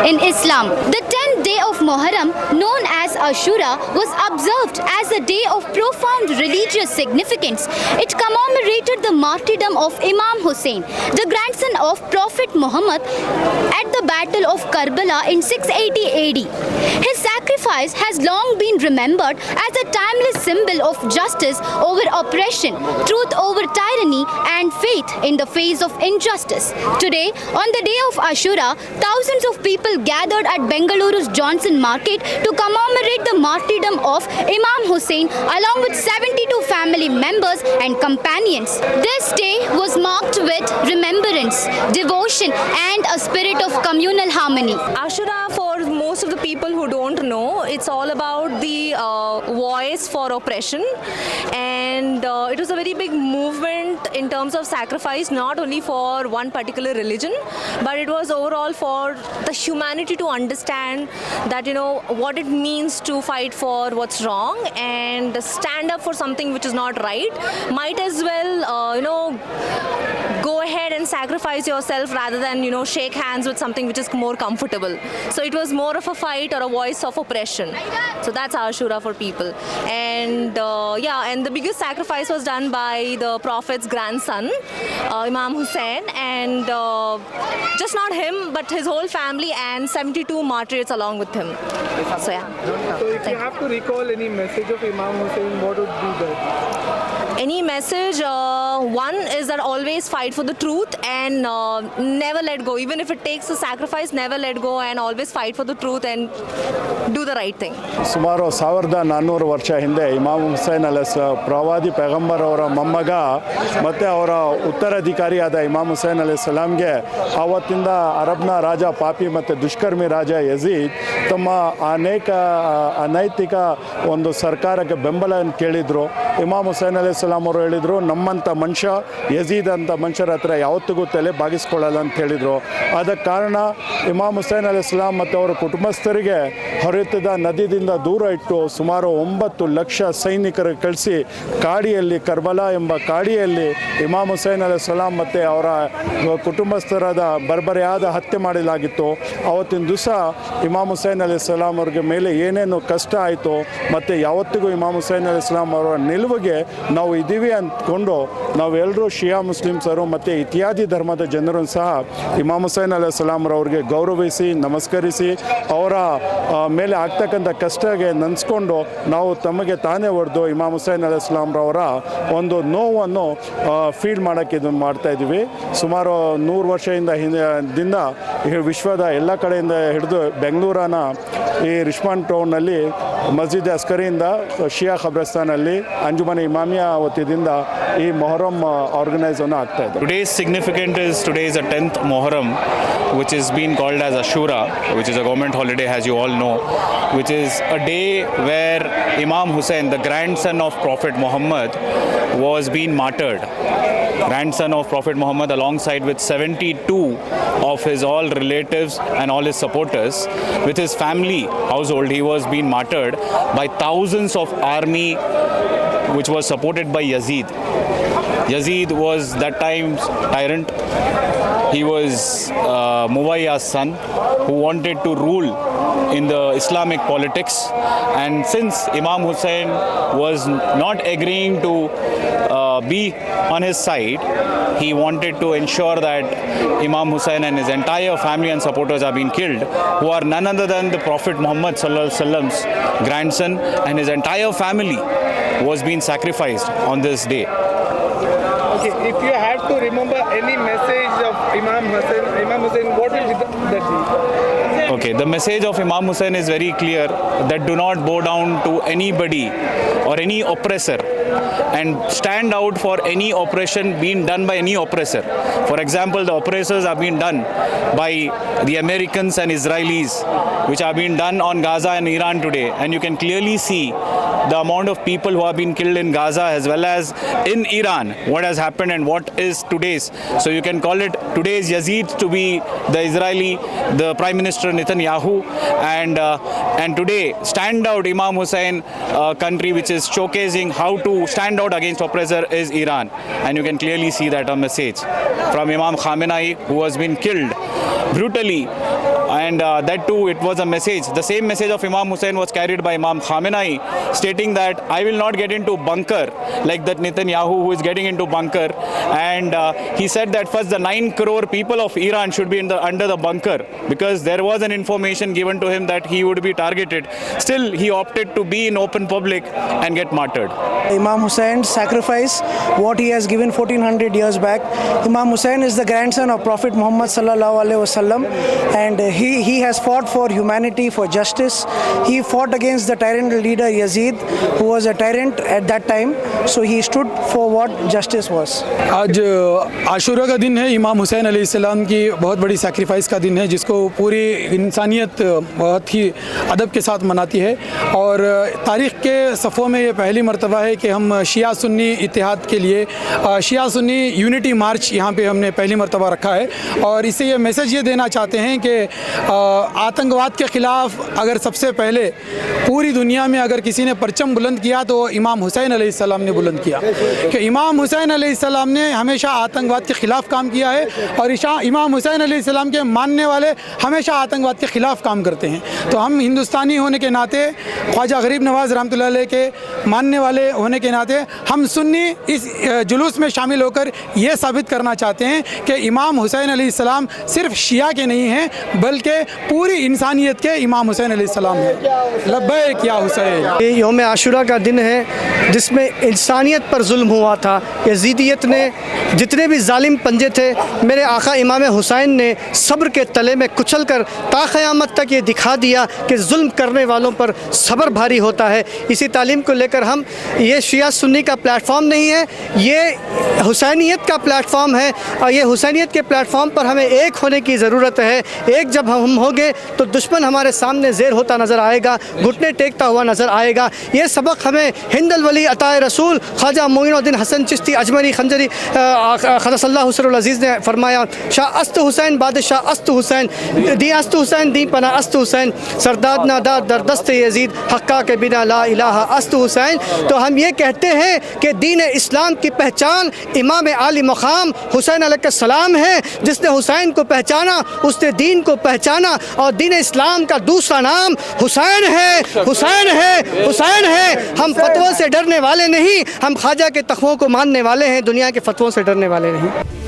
In Islam, the 10th day of Muharram, known as Ashura, was observed as a day of profound religious significance. It commemorated the martyrdom of Imam Hussein, the grandson of Prophet Muhammad, at the Battle of Karbala in 680 AD. His sacrifice has long been remembered as a timeless symbol of justice over oppression, truth over tyranny, and faith in the face of injustice. Today, on the day of Ashura, thousands of people gathered at Bengaluru's Johnson Market to commemorate the martyrdom of Imam Hussein along with 72 family members and companions. This day was marked with remembrance, devotion, and a spirit of communal harmony. Ashura, for most of the people who don't know, it's all about the voice for oppression, and it was a very big movement in terms of sacrifice, not only for one particular religion, but it was overall for the humanity to understand that, you know, what it means to fight for what's wrong and stand up for something which is not right. Might as well, go ahead and sacrifice yourself rather than, shake hands with something which is more comfortable. So it was more of a fight or a voice of oppression. So that's Ashura for people. And and the biggest sacrifice was done by the Prophet's grandson, Imam Hussein, and just not him, but his whole family and 72 martyrs along with him. So yeah. So if you have to recall any message of Imam Hussein, what would be that? Any message? One is that always fight for the truth and never let go. Even if it takes a sacrifice, never let go and always fight for the truth and do the right thing. ಸುಮಾರು 1400 ವರ್ಷ ಹಿಂದೆ ಇಮಾಮ್ ಹುಸೈನ್ ಪ್ರವಾದಿ ಪೈಗಂಬರ್ ಅವರ ಮೊಮ್ಮಗ ಮತ್ತು ಅವರ ಉತ್ತರಾಧಿಕಾರಿಯಾದ ಇಮಾಮ್ ಹುಸೈನ್ ಸಲಾಮ್ಗೆ ಆವತ್ತಿಂದ ಅರಬ್ನ ರಾಜ ಪಾಪಿ ಮತ್ತು ದುಷ್ಕರ್ಮಿ ರಾಜ ಯಜೀದ್ ತಮ್ಮ ಅನೈತಿಕ ಒಂದು ಸರ್ಕಾರಕ್ಕೆ ಬೆಂಬಲವನ್ನು ಕೇಳಿದರು. ಇಮಾಮ್ ಹುಸೈನ್ ಸಲಾಮ್ ಅವರು ಹೇಳಿದರು, ನಮ್ಮಂಥ ಮನುಷ್ಯ ಯಜೀದ್ ಅಂತ ಮನುಷ್ಯರ ಹತ್ರ ಯಾವತ್ತಿಗೂ ತಲೆ ಬಾಗಿಸ್ಕೊಳ್ಳಲ್ಲ ಅಂತ ಹೇಳಿದರು. ಅದಕ್ಕೆ ಕಾರಣ ಇಮಾಮ್ ಹುಸೈನ್ ಸಲಾಮ್ ಮತ್ತು ಅವರ ಕುಟುಂಬಸ್ಥರಿಗೆ ಹರಿಯುತ್ತಿದ್ದ ನದಿಯಿಂದ ದೂರ ಇಟ್ಟು ಸುಮಾರು 9 ಲಕ್ಷ ಸೈನಿಕರು ಕಳಿಸಿ ಕಾಡಿಯಲ್ಲಿ ಕರ್ಬಲಾ ಎಂಬ ಕಾಡಿಯಲ್ಲಿ ಇಮಾಮ್ ಹುಸೈನ್ ಸಲಾಮ್ ಮತ್ತು ಅವರ ಕುಟುಂಬಸ್ಥರಾದ ಬರ್ಬರಿಯಾದ ಹತ್ಯೆ ಮಾಡಲಾಗಿತ್ತು. ಆವತ್ತಿನ ದಿವಸ ಇಮಾಮ್ ಹುಸೈನ್ ಸಲಾಮ್ ಅವ್ರಿಗೆ ಮೇಲೆ ಏನೇನು ಕಷ್ಟ ಆಯಿತು ಮತ್ತು ಯಾವತ್ತಿಗೂ ಇಮಾಮ್ ಹುಸೈನ್ ಸಲಾಮ್ ಅವರ ನಿಲುವಿಗೆ ನಾವು ಇದ್ದೀವಿ ಅಂದ್ಕೊಂಡು ನಾವೆಲ್ಲರೂ ಶಿಯಾ ಮುಸ್ಲಿಮ್ಸರು ಮತ್ತು ಇತ್ಯಾದಿ ಧರ್ಮದ ಜನರು ಸಹ ಇಮಾಮ್ ಹುಸೈನ್ ಸಲಾಮ್ ಅವ್ರಿಗೆ ಗೌರವಿಸಿ ನಮಸ್ಕರಿಸಿ ಅವರ ಮೇಲೆ ಆಗ್ತಕ್ಕಂಥ ಕಷ್ಟಗೆ ನೆನೆಸ್ಕೊಂಡು ನಾವು ತಮಗೆ ತಾನೇ ಹೊಡೆದು ಇಮಾಮ್ ಹುಸೈನ್ ಸಲಾಮ್ರವರ ಒಂದು ನೋವನ್ನು ಫೀಲ್ ಮಾಡೋಕ್ಕೆ ಇದು ಮಾಡ್ತಾಯಿದ್ದೀವಿ. ಸುಮಾರು 100 ವರ್ಷದಿಂದ ಹಿಂದಿಂದ ವಿಶ್ವದ ಎಲ್ಲ ಕಡೆಯಿಂದ ಹಿಡಿದು ಬೆಂಗಳೂರಿನ ಈ ರಿಷ್ಮಾನ್ ಟೌನ್ನಲ್ಲಿ ಮಸ್ಜಿದ್ ಅಸ್ಕರಿಯಿಂದ ಶಿಯಾ ಖಬ್ರಸ್ತಾನಲ್ಲಿ ಅಂಜುಮನ್ ಇಮಾಮಿಯಾ ವತಿಯಿಂದ ಈ ಮೊಹರಂ ಆರ್ಗನೈಸ್ ಅನ್ನು ಆಗ್ತಾ ಇದೆ. Today's significance is today is the 10th Muharram, which is being called as Ashura, which is a government holiday, as you all know, which is a day where Imam Hussein, the grandson of Prophet Muhammad, was being martyred. Grandson of Prophet Muhammad, alongside with 72 of his all relatives and all his supporters, with his family household, he was being martyred by thousands of army, which was supported by Yazid. Yazid was that time's tyrant. He was Muwayya's son, who wanted to rule in the Islamic politics, and since Imam Hussein was not agreeing to be on his side, he wanted to ensure that Imam Hussein and his entire family and supporters are being killed, who are none other than the Prophet Muhammad sallallahu alaihi wasallam's grandson, and his entire family was being sacrificed on this day. Okay, if you have to remember any message of Imam Hussein, what will be that be? Okay, the message of Imam Hussein is very clear, that do not bow down to anybody or any oppressor and stand out for any oppression being done by any oppressor. For example, the oppressors are being done by the Americans and Israelis, which are being done on Gaza and Iran today, and you can clearly see the amount of people who have been killed in Gaza as well as in Iran, what has happened and what is today's. So you can call it today's Yazid to be the Israeli, the Prime Minister Netanyahu, and today stand out Imam Hussein country, which is showcasing how to stand out against oppressor, is Iran, and you can clearly see that a message from Imam Khamenei, who has been killed brutally and that too it was a message. The same message of Imam Hussein was carried by Imam Khamenei, stating that I will not get into bunker like that Netanyahu who is getting into bunker, and he said that first the 9 crore people of Iran should be under the bunker, because there was an information given to him that he would be targeted. Still he opted to be in open public and get martyred. Imam Hussein's sacrifice, what he has given 1400 years back. Imam Hussein is the grandson of Prophet Muhammad sallallahu alaihi wasallam, and he has fought for humanity, for justice. He fought against the tyrant leader Yazid, who was a tyrant at that time. So he stood for what justice was. आज आशूरा का दिन है, इमाम हुसैन अलैहिस्सलाम की बहुत बड़ी sacrifice का दिन है, जिसको पूरी इंसानियत बहुत ही अदब के साथ मनाती है। और तारीख़ के सफ़ों में ये पहली मरतबा है कि हम शिया सुन्नी इत्तेहाद के लिए शिया सुन्नी यूनिटी मार्च यहाँ पे हमने पहली मरतबा रखा है। और इससे ये मैसेज ये देना चाहते हैं कि आतंकवाद के ख़िलाफ़ अगर सबसे पहले पूरी दुनिया में अगर किसी ने परचम बुलंद किया तो इमाम हुसैन अलैहिस्सलाम ने बुलंद किया, कि इमाम हुसैन अलैहिस्सलाम ने हमेशा आतंकवाद के ख़िलाफ़ काम किया है, और इमाम हुसैन अलैहिस्सलाम के मानने वाले हमेशा आतंकवाद के ख़िलाफ़ काम करते हैं। तो हम हिंदुस्तानी होने के नाते, ख्वाजा गरीब नवाज़ रहमतुल्लाह अलैह के मानने वाले होने के नाते, हम सुन्नी इस जुलूस में शामिल होकर ये साबित करना चाहते हैं कि इमाम हुसैन अलैहिस्सलाम सिर्फ शिया के नहीं हैं, बल्कि पूरी इंसानियत के इमाम हुसैन अलैहिस्सलाम हैं। लब्बैक या हुसैन। ये यौम आशूरा का दिन है जिसमें इंसानियत पर जुल्म हुआ था। यजीदियत ने जितने भी जालिम पंजे थे, मेरे आका इमाम हुसैन ने सब्र के तले में कुचल कर ता क़यामत तक ये दिखा दिया कि जुल्म करने वालों पर सब्र भारी होता है। इसी तालीम को लेकर हम, ये शिया सुन्नी का प्लेटफॉर्म नहीं है, ये हुसैनियत का प्लेटफॉर्म है, और ये हुसैनियत के प्लेटफॉर्म पर हमें एक होने की ज़रूरत है। एक जब हम होंगे तो दुश्मन हमारे सामने ज़ेर होता नज़र आएगा, घुटने टेकता हुआ नज़र आएगा। ये सबक हमें हिंदल वली अताए रसूल ख्वाजा मोइनुद्दीन हसन चिश्ती अजमरी खंजरी क़द्दसल्लाहु सिर्रुल अज़ीज़ ने फरमाया, शाह अस्त हुसैन बादशाह अस्त हुसैन दी अस्त हुसैन दी पना अस्त हुसैन सरदाद नादा दरदस्त यजीद हक्का के बिना ला इलाहा अस्त हुसैन। तो हम ये कहते हैं कि दीन इस्लाम की पहचान इमाम आली मकाम हुसैन अलैहिस्सलाम है। जिसने हुसैन को पहचाना उसने दीन को पहचाना, और दीन इस्लाम का दूसरा नाम हुसैन है, हुसैन है, हुसैन है। हम फतवों से डरने वाले नहीं, हम ख्वाजा के तख्वों को मानने वाले हैं, दुनिया के फतवों से डरने वाले नहीं।